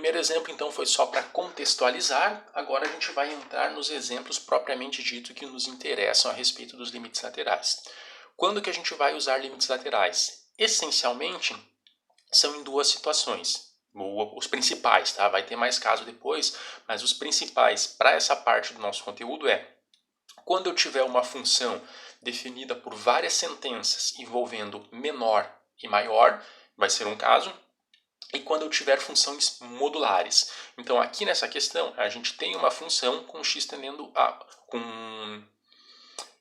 primeiro exemplo, então, foi só para contextualizar. Agora a gente vai entrar nos exemplos propriamente dito que nos interessam a respeito dos limites laterais. Quando que a gente vai usar limites laterais? Essencialmente, são em duas situações. Os principais, tá? Vai ter mais caso depois, mas os principais para essa parte do nosso conteúdo é quando eu tiver uma função definida por várias sentenças envolvendo menor e maior, vai ser um caso, e quando eu tiver funções modulares. Então aqui nessa questão a gente tem uma função com x tendendo a com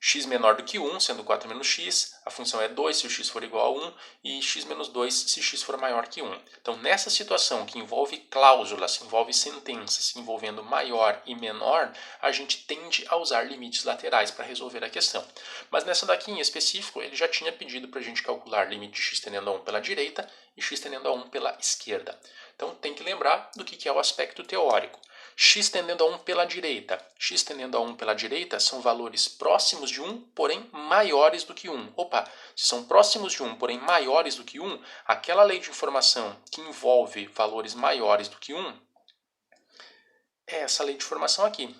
x menor do que 1, sendo 4 menos x, a função é 2 se o x for igual a 1 e x menos 2 se x for maior que 1. Então nessa situação que envolve cláusulas, envolve sentenças envolvendo maior e menor, a gente tende a usar limites laterais para resolver a questão. Mas nessa daqui em específico, ele já tinha pedido para a gente calcular limite de x tendendo a 1 pela direita e x tendendo a 1 pela esquerda. Então tem que lembrar do que é o aspecto teórico. X tendendo a 1 pela direita. X tendendo a 1 pela direita são valores próximos de 1, porém maiores do que 1. Opa, se são próximos de 1, porém maiores do que 1, aquela lei de informação que envolve valores maiores do que 1 é essa lei de informação aqui.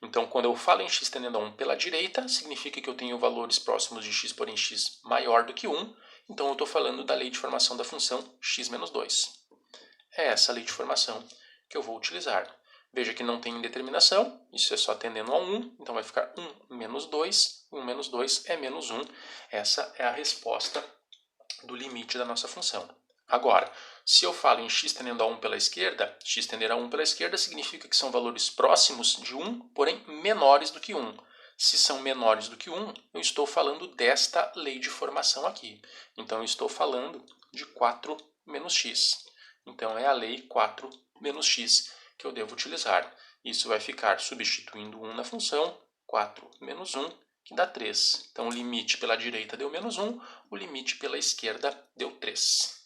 Então, quando eu falo em x tendendo a 1 pela direita, significa que eu tenho valores próximos de x, porém x maior do que 1. Então, eu estou falando da lei de formação da função x menos 2. É essa lei de formação que eu vou utilizar. Veja que não tem indeterminação, isso é só tendendo a 1, então vai ficar 1 menos 2, 1 menos 2 é menos 1. Essa é a resposta do limite da nossa função. Agora, se eu falo em x tendendo a 1 pela esquerda, x tender a 1 pela esquerda significa que são valores próximos de 1, porém menores do que 1. Se são menores do que 1, eu estou falando desta lei de formação aqui. Então, eu estou falando de 4 menos x. Então, é a lei 4 menos x que eu devo utilizar. Isso vai ficar substituindo 1 na função, 4 menos 1, que dá 3. Então, o limite pela direita deu menos 1, o limite pela esquerda deu 3.